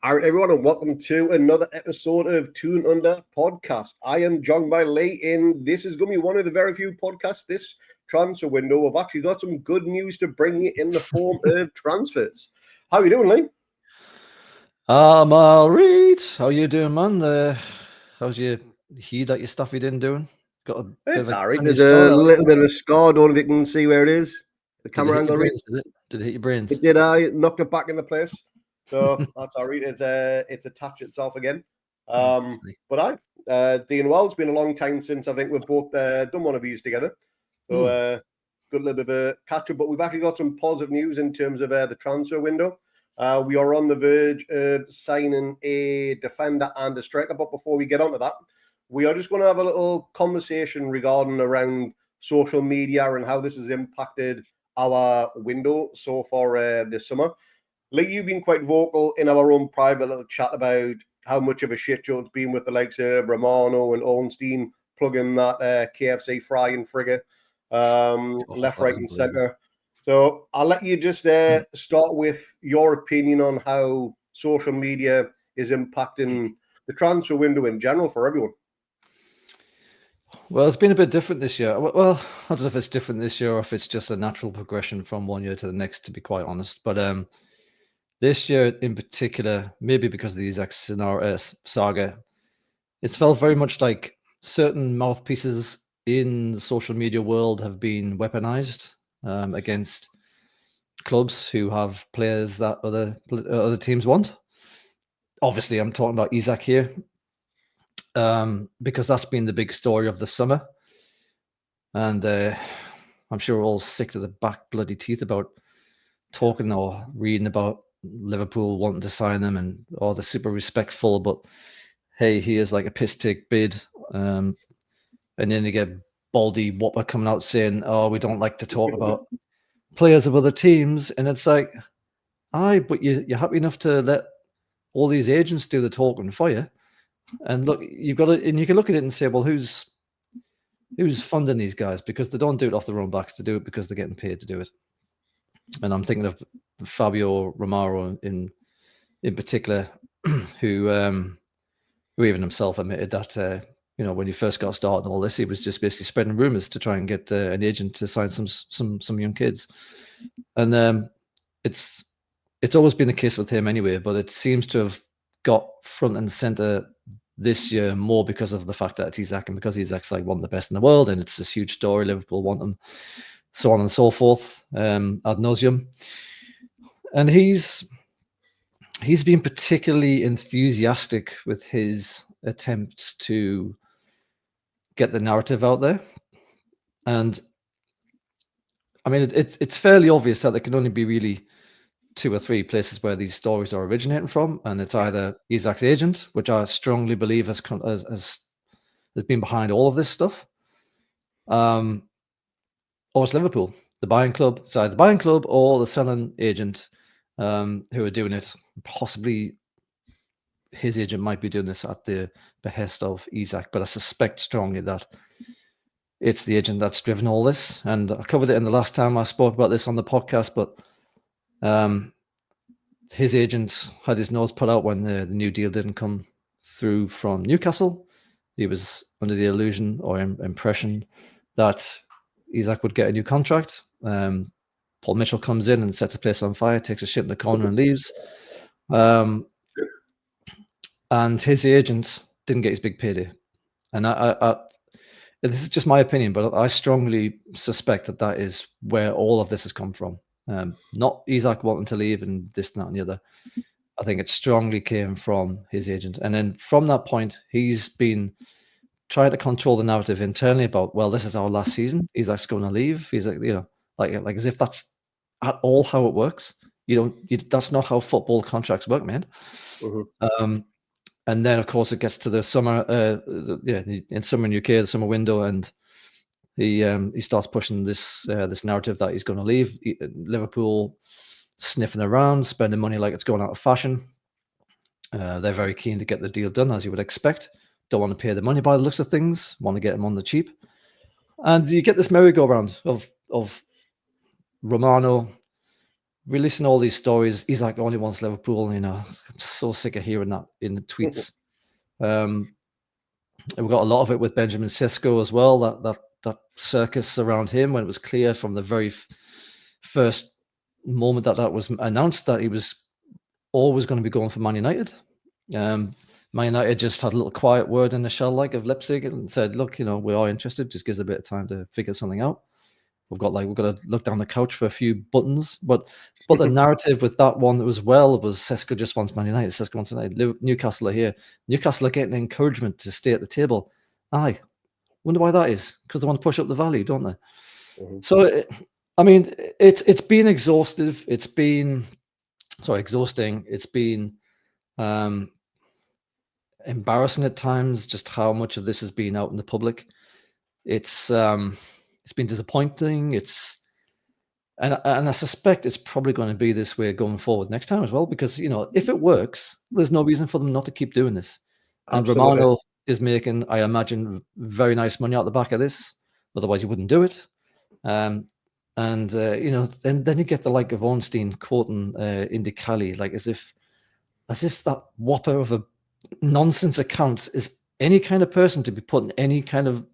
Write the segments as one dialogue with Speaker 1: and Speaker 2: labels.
Speaker 1: All right, everyone, and welcome to another episode of Toon Under Podcast. I am joined by Lee, and this is going to be one of the very few podcasts this transfer window. We've actually got some good news to bring you in the form of transfers. How are you doing, Lee?
Speaker 2: I'm all right. How you doing, man? How's your heat at your stuff you didn't doing? Got a bit
Speaker 1: It's
Speaker 2: of a
Speaker 1: all right.
Speaker 2: canny
Speaker 1: There's a
Speaker 2: scar.
Speaker 1: little bit of a scar. Don't know if you can see where it is. The
Speaker 2: Did it
Speaker 1: camera
Speaker 2: hit your
Speaker 1: angle, right?
Speaker 2: brains? Did it hit your brains?
Speaker 1: It did. I knocked it back into place. So that's all right. It's attached itself again. Dean, well, it's been a long time since I think we've both done one of these together. So good little bit of a catch up. But we've actually got some positive news in terms of the transfer window. We are on the verge of signing a defender and a striker. But before we get onto that, we are just going to have a little conversation regarding around social media and how this has impacted our window so far this summer. Lee, you've been quite vocal in our own private little chat about how much of a shit show it's been with the likes of Romano and Ornstein plugging that KFC fry and frigger left, right, and centre. So I'll let you just start with your opinion on how social media is impacting the transfer window in general for everyone.
Speaker 2: Well, it's been a bit different this year. Well, I don't know if it's different this year or if it's just a natural progression from one year to the next, to be quite honest. But this year in particular, maybe because of the Isaac saga, it's felt very much like certain mouthpieces in the social media world have been weaponized against clubs who have players that other teams want. Obviously, I'm talking about Isaac here because that's been the big story of the summer. And I'm sure we're all sick to the back bloody teeth about talking or reading about Liverpool wanting to sign them and they're super respectful, but hey, he is like a piss take bid. And then you get Baldy Whopper coming out saying, we don't like to talk about players of other teams. And it's like, but you're happy enough to let all these agents do the talking for you. And look, you've got to, and you can look at it and say, well, who's funding these guys? Because they don't do it off their own backs, to do it because they're getting paid to do it. And I'm thinking of Fabio Romero in particular, who even himself admitted that when he first got started and all this, he was just basically spreading rumors to try and get an agent to sign some young kids. And it's always been the case with him anyway, but it seems to have got front and center this year more because of the fact that it's Isaac, and because Isaac's like one of the best in the world, and it's this huge story. Liverpool want him, so on and so forth, ad nauseum. And he's been particularly enthusiastic with his attempts to get the narrative out there. And I mean, it's fairly obvious that there can only be really 2 or 3 places where these stories are originating from, and it's either Isaac's agent, which I strongly believe has been behind all of this stuff, or it's Liverpool, the buying club. It's either the buying club or the selling agent who are doing it. Possibly his agent might be doing this at the behest of Isaac, but I suspect strongly that it's the agent that's driven all this. And I covered it in the last time I spoke about this on the podcast, but his agent had his nose put out when the new deal didn't come through from Newcastle. He was under the illusion or impression that Isaac would get a new contract. Paul Mitchell comes in and sets the place on fire, takes a shit in the corner and leaves. And his agent didn't get his big payday. And I this is just my opinion, but I strongly suspect that is where all of this has come from. Not Isaac wanting to leave and this, that, and the other. I think it strongly came from his agent. And then from that point, he's been trying to control the narrative internally about, well, this is our last season. Isaac's going to leave. He's like, like as if that's at all how it works. That's not how football contracts work, man. Mm-hmm. And then, of course, it gets to the summer, in summer in UK, the summer window, and he starts pushing this narrative that he's going to leave. Liverpool sniffing around, spending money like it's going out of fashion. They're very keen to get the deal done, as you would expect. Don't want to pay the money by the looks of things. Want to get him on the cheap. And you get this merry-go-round of Romano releasing all these stories. He's like only wants Liverpool. You know, I'm so sick of hearing that in the tweets. We've got a lot of it with Benjamin Sisko as well. That circus around him when it was clear from the very first moment that was announced that he was always going to be going for Man United. Man United just had a little quiet word in the shell like of Leipzig and said, "Look, you know, we are interested. Just gives a bit of time to figure something out. We've got to look down the couch for a few buttons." But the narrative with that one as well was Sesko just wants Man United. Sesko wants Man United. Newcastle are here. Newcastle are getting encouragement to stay at the table. Aye, wonder why that is? Because they want to push up the value, don't they? So, I mean, it's been exhaustive. It's been exhausting. It's been embarrassing at times. Just how much of this has been out in the public. It's been disappointing. And I suspect it's probably going to be this way going forward next time as well, because, you know, if it works, there's no reason for them not to keep doing this. And
Speaker 1: Absolutely.
Speaker 2: Romano is making, I imagine, very nice money out the back of this. Otherwise, he wouldn't do it. You know, then you get the like of Ornstein quoting Indy Cali, like as if that whopper of a nonsense account is any kind of person to be putting any kind of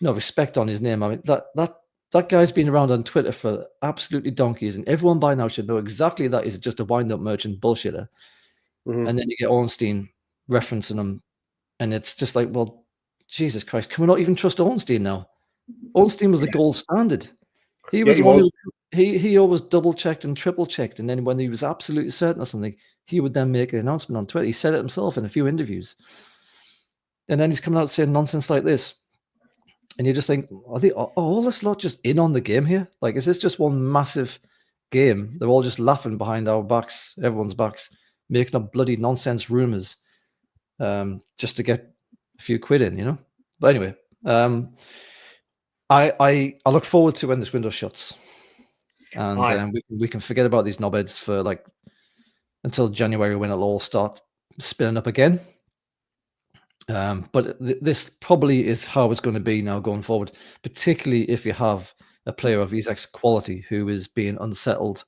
Speaker 2: respect on his name. I mean, that guy's been around on Twitter for absolutely donkeys, and everyone by now should know exactly that he's just a wind-up merchant bullshitter. And then you get Ornstein referencing him, and it's just like, well, Jesus Christ, can we not even trust Ornstein now? Ornstein was the gold standard. He was the one who he always double-checked and triple-checked, and then when he was absolutely certain of something, he would then make an announcement on Twitter. He said it himself in a few interviews. And then he's coming out saying nonsense like this. And you just think, are all this lot just in on the game here? Like, is this just one massive game? They're all just laughing behind our backs, everyone's backs, making up bloody nonsense rumors just to get a few quid in, you know? But anyway, I look forward to when this window shuts. And we can forget about these knobheads for like until January when it'll all start spinning up again. But this probably is how it's going to be now going forward, particularly if you have a player of Isak's quality who is being unsettled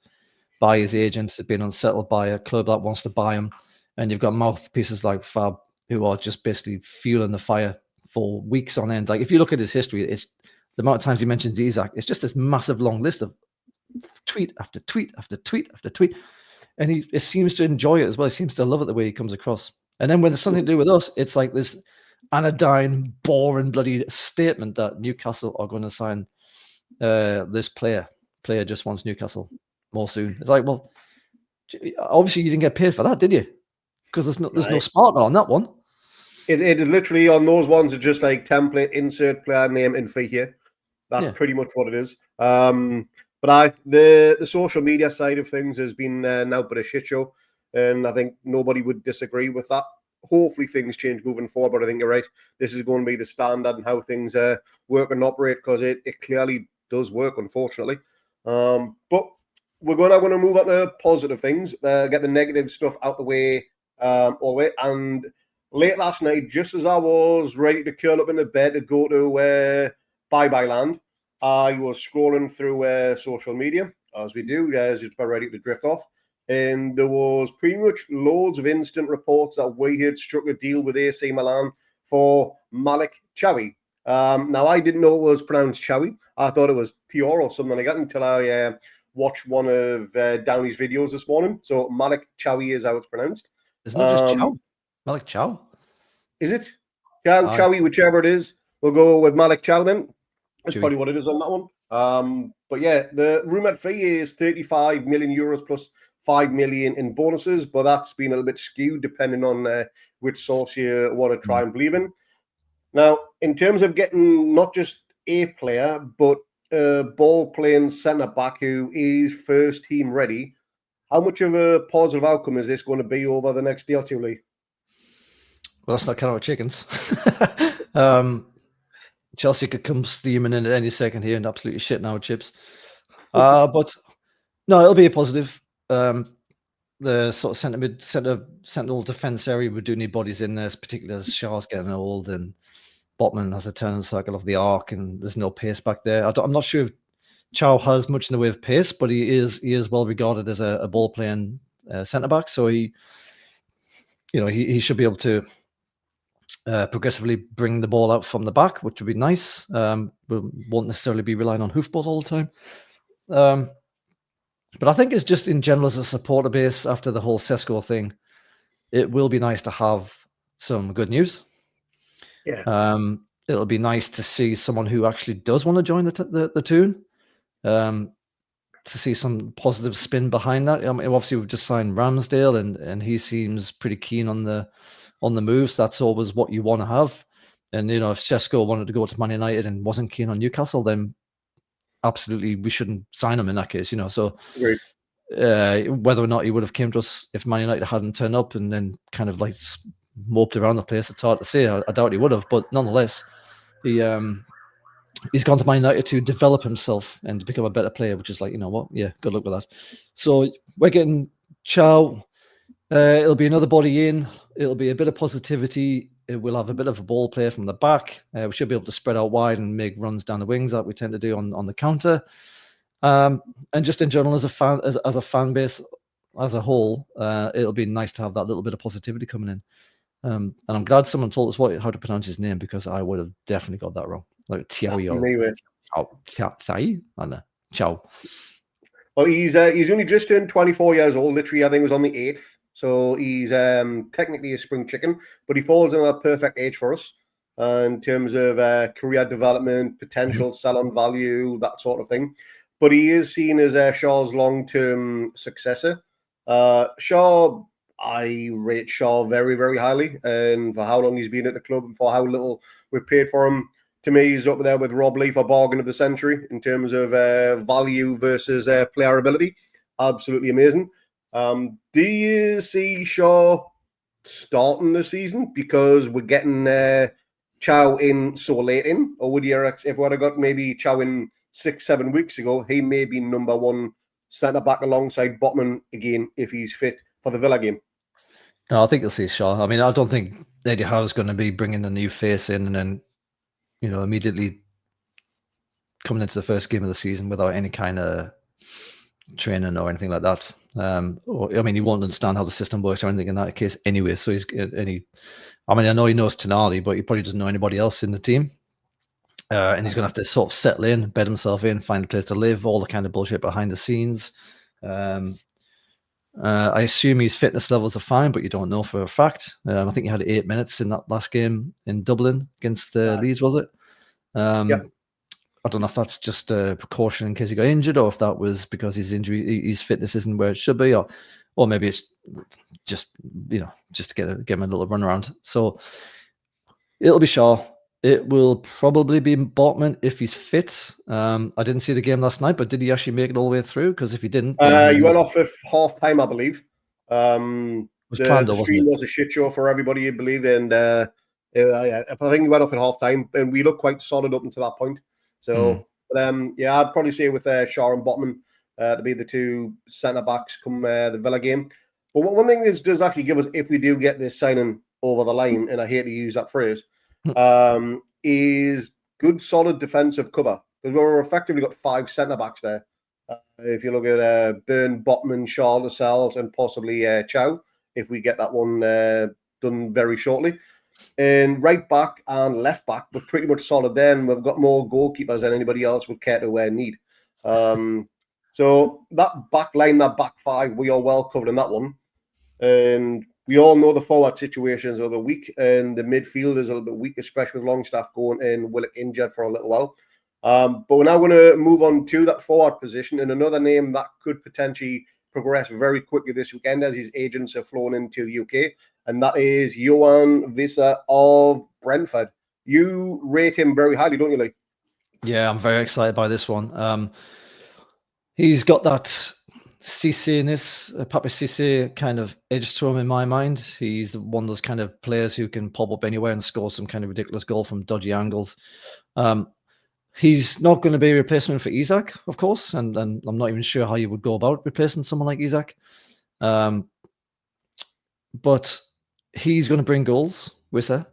Speaker 2: by his agent, being unsettled by a club that wants to buy him. And you've got mouthpieces like Fab who are just basically fueling the fire for weeks on end. Like if you look at his history, it's the amount of times he mentions Isak, it's just this massive long list of tweet after tweet after tweet after tweet. And he seems to enjoy it as well. He seems to love it the way he comes across. And then when there's something to do with us, it's like this anodyne, boring, bloody statement that Newcastle are going to sign this player. Player just wants Newcastle more soon. It's like, well, obviously you didn't get paid for that, did you? Because there's no spark on that one.
Speaker 1: It is literally on those ones are just like template, insert player name and fee here. That's pretty much what it is. But the social media side of things has been now but a shit show. And I think nobody would disagree with that. Hopefully things change moving forward, but I think you're right. This is going to be the standard and how things work and operate, because it clearly does work, unfortunately. But we're going to move on to positive things, get the negative stuff out the way all the way. And late last night, just as I was ready to curl up in the bed to go to bye-bye land, I was scrolling through social media, as we do, as it's about ready to drift off. And there was pretty much loads of instant reports that we had struck a deal with AC Milan for Malick Thiaw. Now, I didn't know it was pronounced Chiao. I thought it was Thiaw or something like that until I watched one of Downey's videos this morning. So Malick Thiaw is how it's pronounced.
Speaker 2: Isn't it just Chiao? Malick Thiaw?
Speaker 1: Is it? Chiao, whichever it is. We'll go with Malick Thiaw then. That's probably what it is on that one. But yeah, the rumored fee is 35 million euros plus 5 million in bonuses, but that's been a little bit skewed depending on which source you want to try and believe in. Now, in terms of getting not just a player, but a ball-playing centre-back who is first team ready, how much of a positive outcome is this going to be over the next day or two, Lee?
Speaker 2: Well, that's not counting with chickens. Chelsea could come steaming in at any second here and absolutely shit now with chips. But no, it'll be a positive. The sort of central defense area, we do need bodies in there, particularly as Shaw's getting old and Botman has a turn and circle of the arc, and there's no pace back there. I'm not sure if Chiao has much in the way of pace, but he is well regarded as a ball playing centre back. So he should be able to progressively bring the ball out from the back, which would be nice. We won't necessarily be relying on hoofball all the time. But I think it's just in general as a supporter base after the whole Sesko thing, it will be nice to have some good news.
Speaker 1: Yeah.
Speaker 2: It'll be nice to see someone who actually does want to join the Toon. To see some positive spin behind that. I mean, obviously we've just signed Ramsdale, and he seems pretty keen on the moves. That's always what you want to have. And if Sesko wanted to go to Man United and wasn't keen on Newcastle, then absolutely we shouldn't sign him in that case. So whether or not he would have came to us if Man United hadn't turned up and then kind of like moped around the place, it's hard to say. I doubt he would have, but nonetheless, he's gone to Man United to develop himself and to become a better player, which is like, yeah, good luck with that. So we're getting Chiao. It'll be another body in. It'll be a bit of positivity. It will have a bit of a ball player from the back. We should be able to spread out wide and make runs down the wings that we tend to do on the counter. And just in general, as a fan base, as a whole, it'll be nice to have that little bit of positivity coming in. And I'm glad someone told us how to pronounce his name, because I would have definitely got that wrong. Like Chiao. Chiao.
Speaker 1: Well, he's only just turned 24 years old. Literally, I think it was on the 8th. So he's technically a spring chicken, but he falls in that perfect age for us in terms of career development, potential sell-on value, that sort of thing. But he is seen as Shaw's long-term successor. Shaw, I rate Shaw very, very highly, and for how long he's been at the club and for how little we've paid for him. To me, he's up there with Rob Lee for bargain of the century in terms of value versus player ability. Absolutely amazing. Do you see Shaw starting the season because we're getting Chiao in so late in? Or would you, if we had got maybe Chiao in 6-7 weeks ago, he may be number one centre-back alongside Botman again if he's fit for the Villa game?
Speaker 2: No, I think you'll see Shaw. I mean, I don't think Eddie Howe's going to be bringing a new face in and then immediately coming into the first game of the season without any kind of training or anything like that. He won't understand how the system works or anything in that case anyway. So I know he knows Tonali, but he probably doesn't know anybody else in the team. And he's going to have to sort of settle in, bed himself in, find a place to live, all the kind of bullshit behind the scenes. I assume his fitness levels are fine, but you don't know for a fact. I think he had 8 minutes in that last game in Dublin against Leeds, was it? I don't know if that's just a precaution in case he got injured, or if that was because his fitness isn't where it should be, or maybe it's just to get him a little run around. So it'll be Shaw. It will probably be Botman if he's fit. I didn't see the game last night, but did he actually make it all the way through? Because if he didn't,
Speaker 1: you went off at half time, I believe.
Speaker 2: It was planned,
Speaker 1: the stream was a shit show for everybody, I believe, and I think he went off at half time, and we looked quite solid up until that point. So, I'd probably say with Shaw and Botman to be the two centre backs come the Villa game. But one thing this does actually give us, if we do get this signing over the line, and I hate to use that phrase, is good solid defensive cover, because we're effectively got 5 centre backs there. If you look at Byrne, Botman, Shaw, Lascelles, and possibly Chiao, if we get that one done very shortly. And right back and left back, we're pretty much solid there, and we've got more goalkeepers than anybody else would care to need. So that back line, that back 5, we are well covered in that one. And we all know the forward situations are the weak, and the midfield is a little bit weak, especially with Longstaff going and Willock injured for a little while. But we're now going to move on to that forward position, and another name that could potentially progress very quickly this weekend as his agents have flown into the UK, and that is Yoane Wissa of Brentford. You rate him very highly, don't you, Lee?
Speaker 2: Yeah, I'm very excited by this one. He's got that Cisse-ness, Pape Cisse kind of edge to him in my mind. He's one of those kind of players who can pop up anywhere and score some kind of ridiculous goal from dodgy angles. He's not going to be a replacement for Isak, of course, and I'm not even sure how you would go about replacing someone like Isak. But he's going to bring goals, Wissa.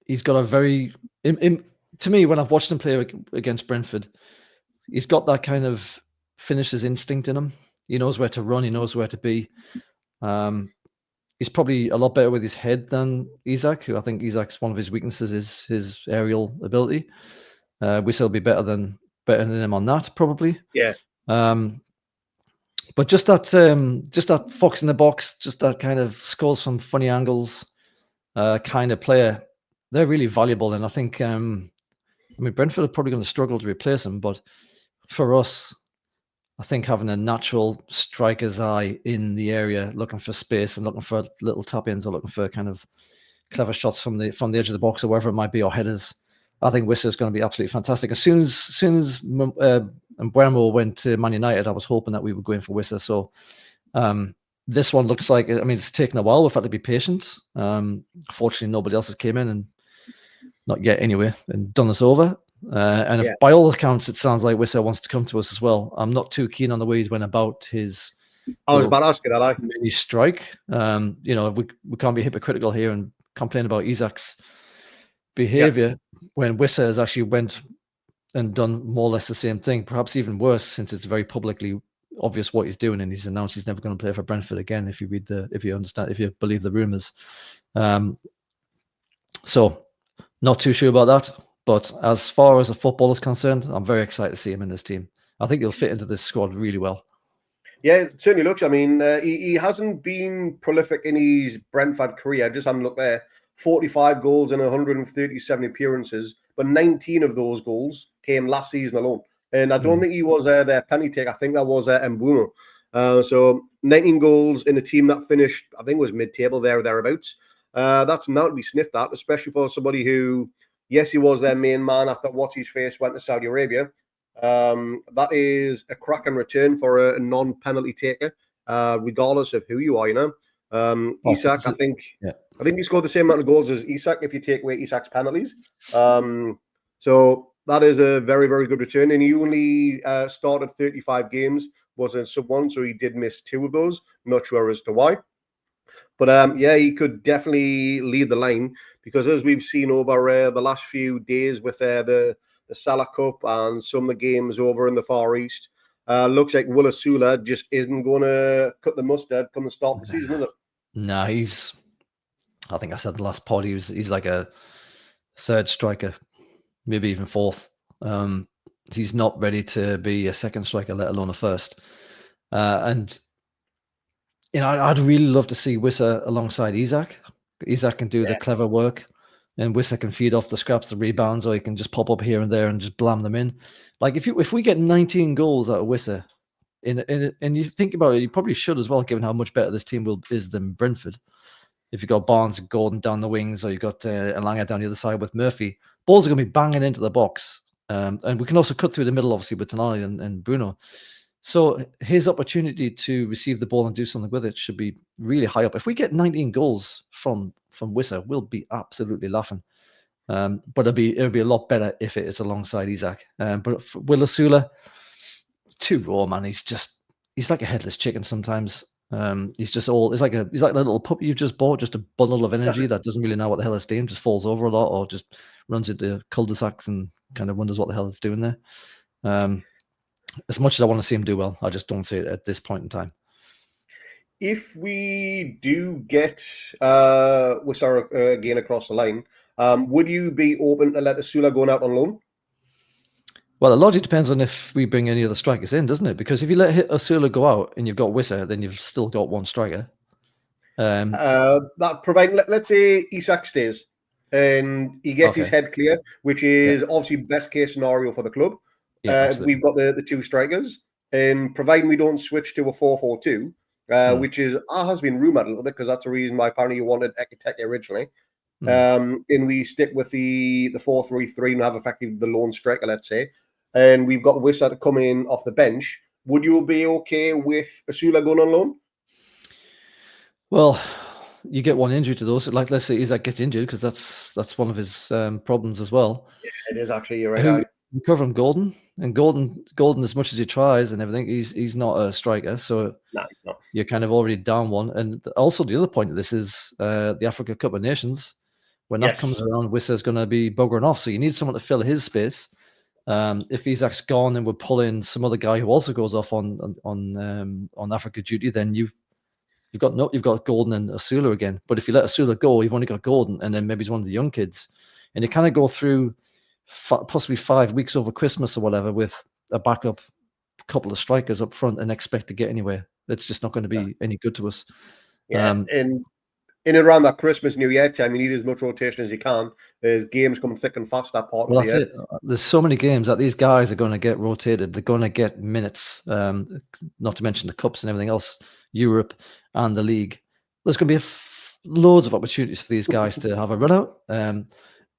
Speaker 2: He's got a very... to me, when I've watched him play against Brentford, he's got that kind of finisher's instinct in him. He knows where to run. He knows where to be. He's probably a lot better with his head than Isak, who I think Isak's one of his weaknesses is his aerial ability. Wissa will be better than him on that, probably.
Speaker 1: Yeah.
Speaker 2: But just that fox in the box, just that kind of scores from funny angles kind of player, they're really valuable. And I think, Brentford are probably going to struggle to replace him. But for us, I think having a natural striker's eye in the area, looking for space and looking for little tap-ins or looking for kind of clever shots from the edge of the box or wherever it might be, or headers, I think Wissa is going to be absolutely fantastic. As soon as Mbeumo went to Man United, I was hoping that we would go in for Wissa. So this one looks like, it's taken a while. We've had to be patient. Fortunately, nobody else has came in, and not yet anyway, and done us over. And if by all accounts, it sounds like Wissa wants to come to us as well. I'm not too keen on the way he's went about his.
Speaker 1: I was about to ask you that.
Speaker 2: Mini strike. We can't be hypocritical here and complain about Isak's behavior when Wissa has actually went and done more or less the same thing, perhaps even worse, since it's very publicly obvious what he's doing, and he's announced he's never going to play for Brentford again. If you believe the rumors. So not too sure about that. But as far as a football is concerned, I'm very excited to see him in this team. I think he'll fit into this squad really well.
Speaker 1: Yeah, it certainly looks. He hasn't been prolific in his Brentford career. Just having a look there, 45 goals in 137 appearances, but 19 of those goals came last season alone. And I don't think he was their penalty take. I think that was Mbeumo. So 19 goals in a team that finished, I think it was mid-table there or thereabouts. That's not to be sniffed at, especially for somebody who, yes, he was their main man after what his face went to Saudi Arabia. That is a cracking return for a non-penalty taker, regardless of who you are. Isak, I think he scored the same amount of goals as Isak if you take away Isak's penalties. So that is a very, very good return. And he only started 35 games, was in sub one, so he did miss 2 of those. Not sure as to why. But he could definitely lead the line, because as we've seen over the last few days with the Salah Cup and some of the games over in the Far East, looks like Willa just isn't going to cut the mustard come the start of the season, is it?
Speaker 2: No, I think I said the last pod, he's like a third striker, maybe even fourth. He's not ready to be a second striker, let alone a first. And I'd really love to see Wissa alongside Isak. Isak can do the clever work, and Wissa can feed off the scraps, the rebounds, or he can just pop up here and there and just blam them in. Like if we get 19 goals out of Wissa, and you think about it, you probably should as well, given how much better this team is than Brentford. If you've got Barnes and Gordon down the wings, or you've got Elanga down the other side with Murphy, balls are going to be banging into the box. And we can also cut through the middle, obviously, with Tonali and Bruno. So his opportunity to receive the ball and do something with it should be really high up. If we get 19 goals from Wissa, we'll be absolutely laughing. But it'll be a lot better if it is alongside Isak. But for Willa, too raw, man. He's like a headless chicken sometimes. He's like a little puppy you've just bought, just a bundle of energy that doesn't really know what the hell it's doing, just falls over a lot, or just runs into cul-de-sacs and kind of wonders what the hell it's doing there. As much as I want to see him do well, I just don't see it at this point in time.
Speaker 1: If we do get Wissa again across the line, would you be open to let Asula going out on loan?
Speaker 2: Well, it largely depends on if we bring any other strikers in, doesn't it? Because if you let Asula go out and you've got Wissa, then you've still got one striker.
Speaker 1: That providing, let's say Isak stays and he gets his head clear, which is obviously best case scenario for the club. We've got the 2 strikers, and providing we don't switch to a 4-4-2, which has been rumoured a little bit, because that's the reason why apparently you wanted Ekiteke originally. And we stick with the 4-3-3 and have effectively the lone striker, let's say. And we've got Wissa to come in off the bench. Would you be okay with Asula going on loan?
Speaker 2: Well, you get one injury to those. Like, let's say Isak gets injured, because that's one of his problems as well.
Speaker 1: Yeah, it is actually. You're right.
Speaker 2: Recover from Gordon, and Gordon, as much as he tries and everything, he's not a striker. So you're kind of already down one. And also the other point of this is the Africa Cup of Nations. When that comes around, Wissa's going to be buggering off. So you need someone to fill his space. If Isaac's gone and we're pulling some other guy who also goes off on Africa duty, then you've got Gordon and Asula again. But if you let Asula go, you've only got Gordon, and then maybe he's one of the young kids, and you kind of go through possibly 5 weeks over Christmas or whatever with a backup couple of strikers up front and expect to get anywhere. That's just not going to be any good to us.
Speaker 1: Yeah, in and around that Christmas, New Year time, you need as much rotation as you can. There's games come thick and fast that part of the year.
Speaker 2: That's it. There's so many games that these guys are going to get rotated. They're going to get minutes, not to mention the cups and everything else, Europe and the league. There's going to be loads of opportunities for these guys to have a run out.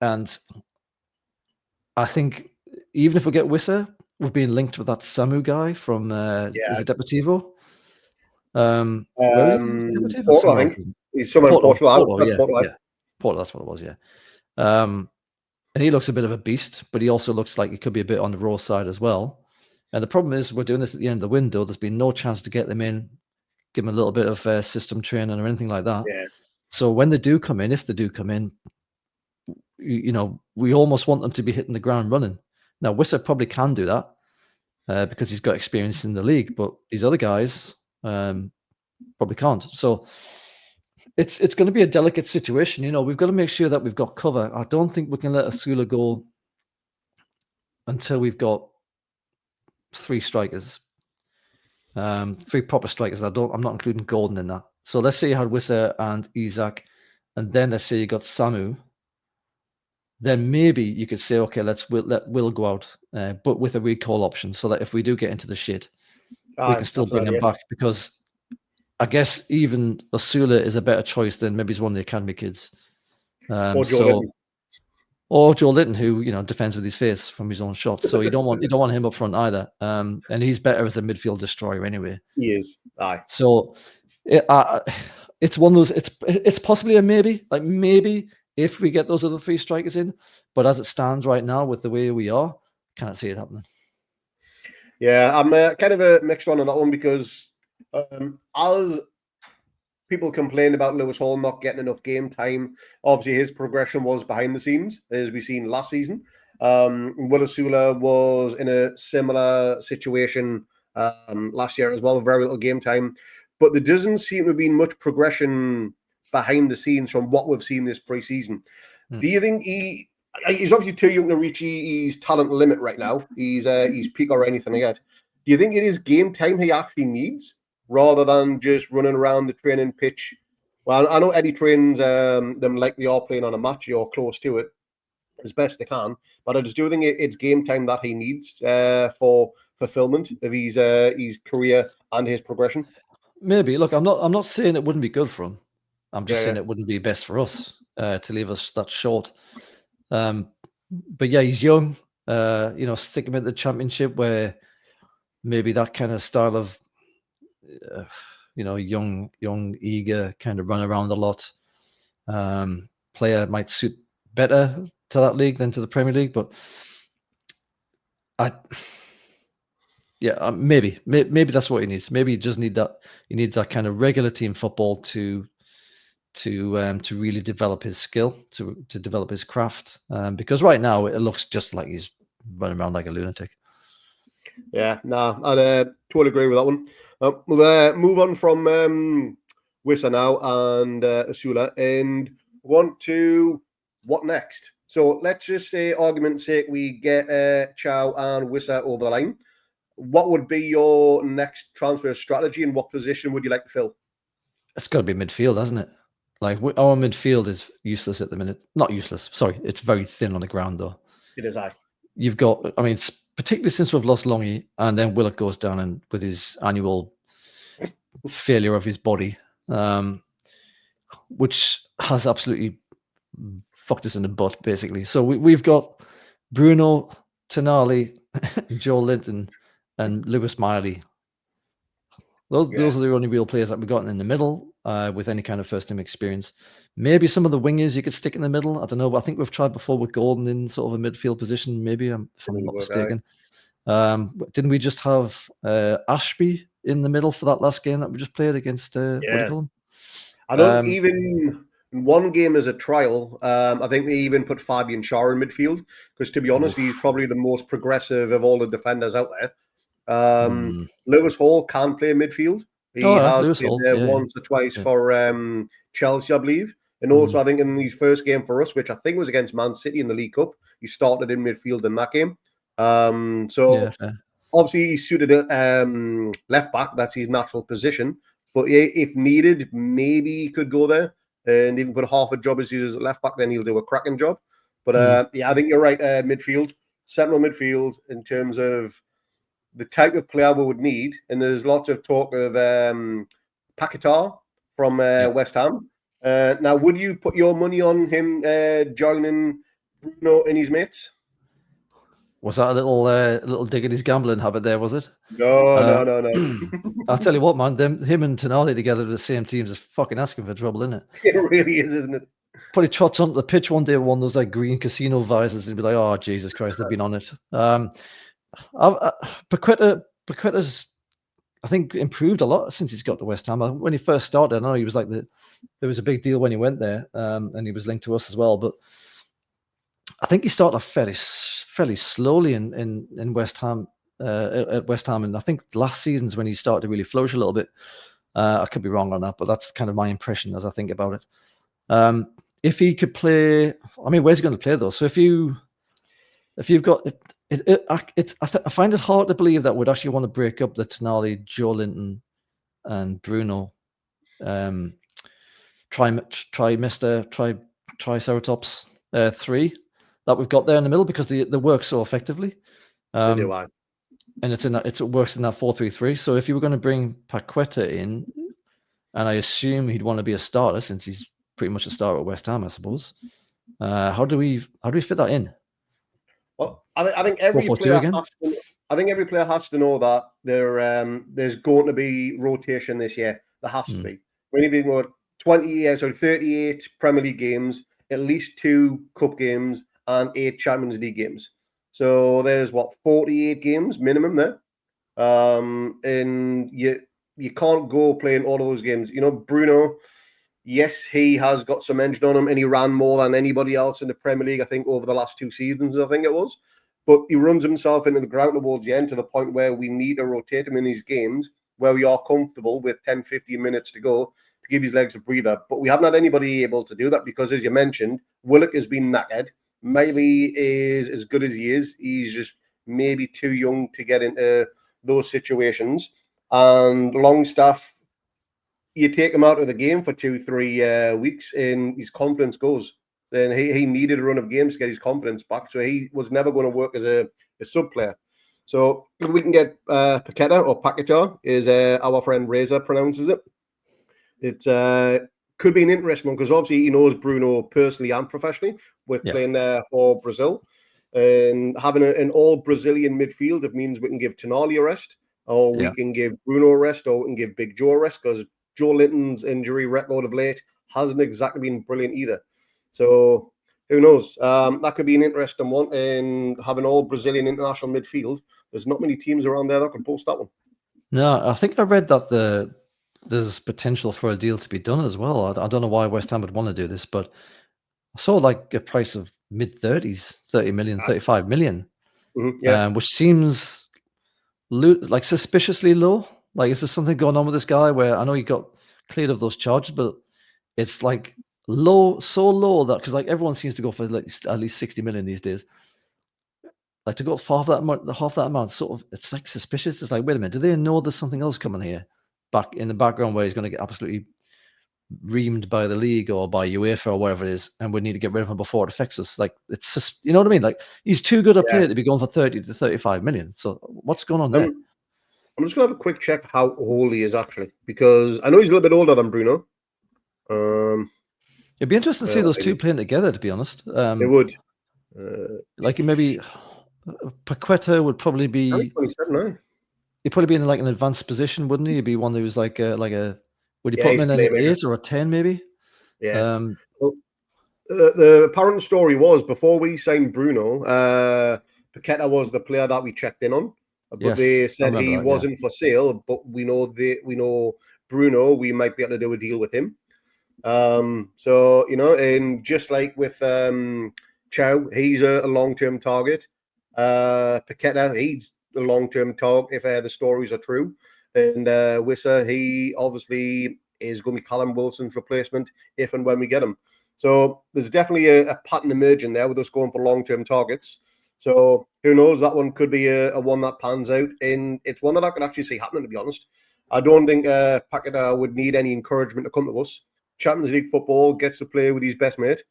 Speaker 2: And I think even if we get Wissa, we're being linked with that Samu guy from is it Deportivo? Where is he? Deportivo?
Speaker 1: Porto, I think. He's somewhere in Portugal.
Speaker 2: Porto, that's what it was, yeah. And he looks a bit of a beast, but he also looks like he could be a bit on the raw side as well. And the problem is we're doing this at the end of the window. There's been no chance to get them in, give them a little bit of system training or anything like that.
Speaker 1: Yeah.
Speaker 2: So when they do come in, if they do come in, we almost want them to be hitting the ground running. Now, Wissa probably can do that because he's got experience in the league, but these other guys probably can't. So it's going to be a delicate situation. We've got to make sure that we've got cover. I don't think we can let Asula go until we've got 3 strikers, 3 proper strikers. I'm not including Gordon in that. So let's say you had Wissa and Isaac, and then let's say you got Samu. Then maybe you could say, okay, let Will go out, but with a recall option, so that if we do get into the shit, we can still bring him back. Because I guess even Asula is a better choice than maybe he's one of the academy kids, or Joe Linton, who defends with his face from his own shots. So you don't want him up front either. And he's better as a midfield destroyer anyway.
Speaker 1: He is. Aye.
Speaker 2: So it's one of those. It's possibly a maybe. Like maybe if we get those other 3 strikers in, but as it stands right now, with the way we are, can't see it happening.
Speaker 1: Yeah, I'm kind of a mixed one on that one because as people complain about Lewis Hall not getting enough game time, obviously his progression was behind the scenes, as we've seen last season. Will Asula was in a similar situation last year as well, very little game time. But there doesn't seem to have been much progression behind the scenes from what we've seen this pre-season. Do you think he's obviously too young to reach his talent limit right now? He's peak or anything yet. Do you think it is game time he actually needs rather than just running around the training pitch? Well, I know Eddie trains them like they are playing on a match or close to it as best they can, but I just do think it's game time that he needs for fulfillment of his career and his progression.
Speaker 2: Maybe. Look, I'm not saying it wouldn't be good for him. I'm just saying it wouldn't be best for us to leave us that short. But yeah, he's young. Stick him at the championship where maybe that kind of style of young, eager, kind of run around a lot player might suit better to that league than to the Premier League. But maybe that's what he needs. Maybe he just needs that. He needs that kind of regular team football to really develop his skill, to develop his craft. Because right now it looks just like he's running around like a lunatic.
Speaker 1: Yeah, I totally agree with that one. We'll move on from Wissa now and Asula and want to what next? So let's just say, argument's sake, we get Chiao and Wissa over the line. What would be your next transfer strategy and what position would you like to fill?
Speaker 2: It's got to be midfield, hasn't it? Like our midfield is useless at the minute. Not useless. Sorry, it's very thin on the ground though.
Speaker 1: It is.
Speaker 2: You've got. I mean, particularly since we've lost Longy, and then Willock goes down and with his annual failure of his body, which has absolutely fucked us in the butt, basically. So we've got Bruno, Tonali, Joe Linton, and Lewis Miley. Those are the only real players that we've gotten in the middle with any kind of first team experience. Maybe some of the wingers you could stick in the middle. I don't know, but I think we've tried before with Gordon in sort of a midfield position. Maybe, if I'm not mistaken. Didn't we just have Ashby in the middle for that last game that we just played against? What do you call him?
Speaker 1: I don't even one game as a trial. I think they even put Fabian Schär in midfield because, to be honest, he's probably the most progressive of all the defenders out there. Lewis Hall can play midfield. He has
Speaker 2: Lewis
Speaker 1: played
Speaker 2: Hall,
Speaker 1: there once or twice for Chelsea, I believe. And also, I think in his first game for us, which I think was against Man City in the League Cup, he started in midfield in that game. So obviously he's suited left back. That's his natural position. But if needed, maybe he could go there and even put half a job as his left back. Then he'll do a cracking job. But I think you're right. Midfield, central midfield, in terms of the type of player we would need. And there's lots of talk of Paquetá from West Ham. Now, would you put your money on him joining Bruno and his mates?
Speaker 2: Was that a little dig at his gambling habit there, was it?
Speaker 1: No.
Speaker 2: I'll tell you what, man, him and Tonali together at the same teams is fucking asking for trouble, isn't it?
Speaker 1: It really is, isn't it?
Speaker 2: Probably trots onto the pitch one day with one of those like green casino visors and be like, oh, Jesus Christ, they've been on it. Paqueta's, I think, improved a lot since he's got to West Ham. When he first started, I know he was like there was a big deal when he went there, and he was linked to us as well. But I think he started off fairly slowly in West Ham at West Ham, and I think last season's when he started to really flourish a little bit. I could be wrong on that, but that's kind of my impression as I think about it. If he could play, I mean, where's he going to play though? So if you've got I find it hard to believe that we'd actually want to break up the Tonali, Joe Linton, and Bruno Triceratops 3 that we've got there in the middle, because they work so effectively.
Speaker 1: They do, I.
Speaker 2: And it works in that 4-3-3. So if you were going to bring Paqueta in, and I assume he'd want to be a starter since he's pretty much a starter at West Ham, I suppose. How do we fit that in?
Speaker 1: Well, I think every player has to know that there's going to be rotation this year. There has to be. When you've got 38 Premier League games, at least 2 Cup games, and 8 Champions League games. So there's 48 games minimum there. And you can't go playing all of those games. You know, Bruno, yes, he has got some engine on him, and he ran more than anybody else in the Premier League, I think, over the last 2 seasons, I think it was. But he runs himself into the ground towards the end, to the point where we need to rotate him in these games where we are comfortable with 10, 15 minutes to go to give his legs a breather. But we haven't had anybody able to do that because, as you mentioned, Willock has been knackered. Miley is as good as he is. He's just maybe too young to get into those situations. And Longstaff, you take him out of the game for 2-3 weeks and his confidence goes. Then he needed a run of games to get his confidence back. So he was never going to work as a sub player. So if we can get Paqueta or Paqueta, is our friend Reza pronounces it. It could be an interesting one because obviously he knows Bruno personally and professionally with playing there for Brazil. And having an all Brazilian midfield, it means we can give Tonali a rest, or we can give Bruno a rest, or we can give Big Joe a rest, because Joe Linton's injury record of late hasn't exactly been brilliant either. So who knows? That could be an interesting one. And having all Brazilian international midfield, there's not many teams around there that can post that one.
Speaker 2: No, I think I read that there's potential for a deal to be done as well. I don't know why West Ham would want to do this, but I saw like a price of mid-30s, 30 million, 35 million, which seems like suspiciously low. Like, is there something going on with this guy where I know he got cleared of those charges, but it's like low, so low that, because like everyone seems to go for like at least 60 million these days. Like, to go for half that amount, sort of, it's like suspicious. It's like, wait a minute, do they know there's something else coming here back in the background where he's going to get absolutely reamed by the league or by UEFA or whatever it is, and we need to get rid of him before it affects us? Like, it's just, you know what I mean? Like, he's too good a player to be going for 30 to 35 million. So what's going on there?
Speaker 1: I'm just going to have a quick check how old he is actually, because I know he's a little bit older than Bruno.
Speaker 2: It'd be interesting to see those two playing together, to be honest.
Speaker 1: It would.
Speaker 2: Like, maybe Paqueta would probably be
Speaker 1: 27 now.
Speaker 2: He'd probably be in like an advanced position, wouldn't he? He'd be one who was like a would you put him in an 8 or a 10 maybe?
Speaker 1: Yeah. Well, the apparent story was, before we signed Bruno, Paqueta was the player that we checked in on, but they said he wasn't for sale. But we know Bruno. We might be able to do a deal with him. So, and just like with Chiao, he's a long-term target. Paqueta, he's a long-term target if the stories are true. And Wissa, he obviously is going to be Callum Wilson's replacement if and when we get him. So there's definitely a pattern emerging there with us going for long-term targets. So who knows? That one could be a one that pans out, and it's one that I can actually see happening. To be honest, I don't think Paqueta would need any encouragement to come to us. Champions League football, gets to play with his best mate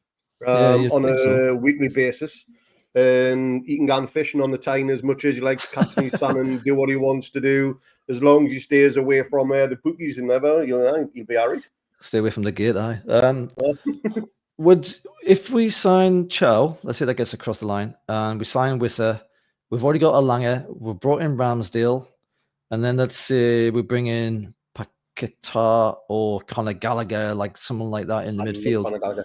Speaker 1: on a weekly basis, and he can go fishing on the Tyne as much as you like to catch his son and do what he wants to do. As long as he stays away from the bookies and never, you'll be all right.
Speaker 2: Stay away from the gate, aye. If we sign Chiao, let's say that gets across the line, and we sign Wissa, we've already got Alanga, we've brought in Ramsdale, and then let's say we bring in Paqueta or Conor Gallagher, like someone like that in the midfield.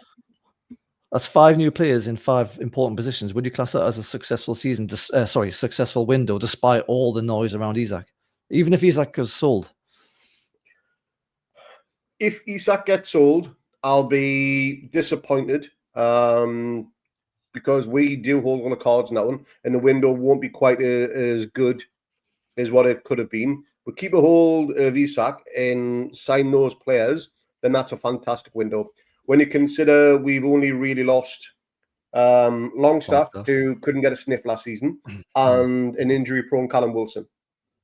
Speaker 2: That's 5 new players in 5 important positions. Would you class that as a successful season? Successful window, despite all the noise around Isak, even if Isak was sold?
Speaker 1: If Isak gets sold, I'll be disappointed because we do hold on the cards in that one, and the window won't be quite as good as what it could have been. But keep a hold of Isak and sign those players, then that's a fantastic window. When you consider we've only really lost Longstaff, who couldn't get a sniff last season, and an injury-prone Callum Wilson.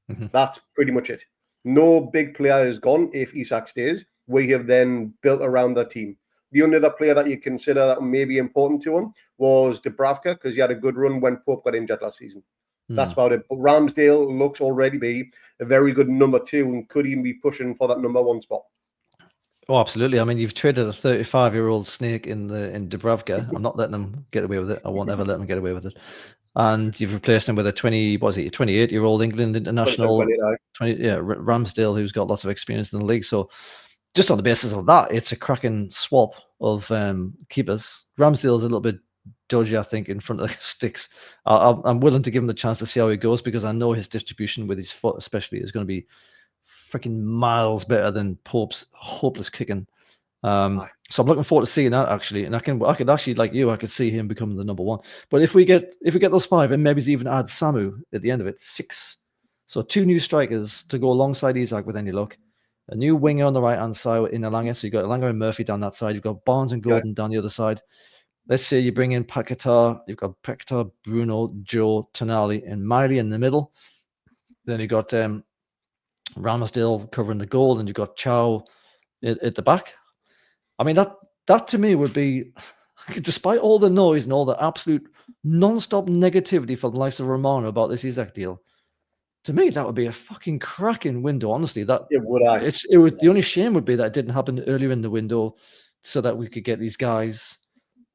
Speaker 1: That's pretty much it. No big player is gone if Isak stays. We have then built around that team. The only other player that you consider that may be important to him was Dubravka, because he had a good run when Pope got injured last season. That's about it. But Ramsdale looks already be a very good number 2 and could even be pushing for that number 1 spot.
Speaker 2: Oh, absolutely. I mean, you've traded a 35-year-old snake in Dubravka. I'm not letting him get away with it. I won't ever let him get away with it. And you've replaced him with a 28-year-old England international, Ramsdale, who's got lots of experience in the league. So just on the basis of that, it's a cracking swap of keepers. Ramsdale's a little bit dodgy, I think, in front of the sticks. I'm willing to give him the chance to see how he goes, because I know his distribution with his foot especially is going to be freaking miles better than Pope's hopeless kicking. So I'm looking forward to seeing that, actually. And I could actually, like you, I could see him becoming the number 1. But if we get those 5, and maybe even add Samu at the end of it, 6. So 2 new strikers to go alongside Isak with any luck. A new winger on the right-hand side in Alanga. So you've got Alanga and Murphy down that side. You've got Barnes and Gordon down the other side. Let's say you bring in Paqueta. You've got Paqueta, Bruno, Joe, Tonali, and Miley in the middle. Then you've got Ramsdale covering the goal, and you've got Chiao at the back. I mean, that to me would be, despite all the noise and all the absolute non-stop negativity from the likes of Romano about this Isak deal, to me, that would be a fucking cracking window, honestly. The only shame would be that it didn't happen earlier in the window so that we could get these guys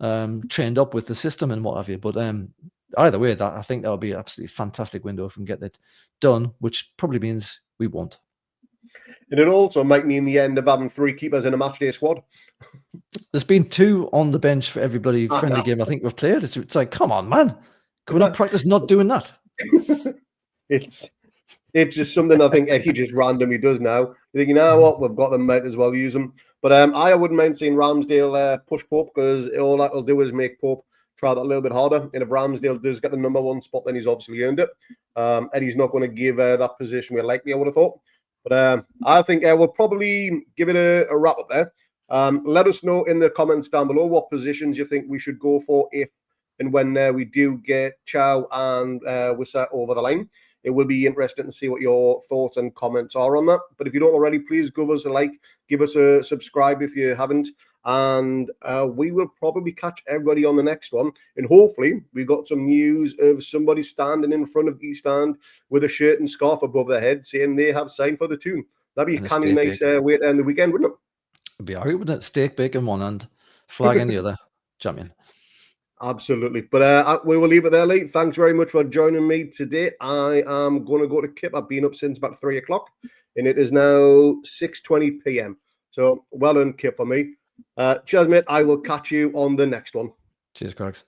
Speaker 2: trained up with the system and what have you. But either way, I think that would be an absolutely fantastic window if we can get it done, which probably means we won't.
Speaker 1: And it also might mean the end of having 3 keepers in a matchday squad.
Speaker 2: There's been 2 on the bench for every bloody friendly game I think we've played. It's like, come on, man. Can we not practice not doing that?
Speaker 1: It's just something I think Eddie just randomly does now. You think, you know what, we've got them, might as well use them. But I wouldn't mind seeing Ramsdale push Pope, because all that will do is make Pope try that a little bit harder. And if Ramsdale does get the number 1 spot, then he's obviously earned it. Eddie's not going to give that position away likely, I would have thought. But I think we'll probably give it a wrap up there. Let us know in the comments down below what positions you think we should go for if and when we do get Chiao and Wissa over the line. It will be interesting to see what your thoughts and comments are on that. But if you don't already, please give us a like, give us a subscribe if you haven't. And we will probably catch everybody on the next one. And hopefully we got some news of somebody standing in front of the stand with a shirt and scarf above their head saying they have signed for the Toon. That'd be a kind of nice way to end the weekend, wouldn't it?
Speaker 2: It'd be all right, wouldn't it? Steak, bacon one hand, flag in the other. Champion.
Speaker 1: Absolutely. But we will leave it there, Lee. Thanks very much for joining me today. I am going to go to Kip. I've been up since about 3 o'clock, and it is now 6:20 p.m. So well done, Kip, for me. Cheers, mate. I will catch you on the next one.
Speaker 2: Cheers, Craigs.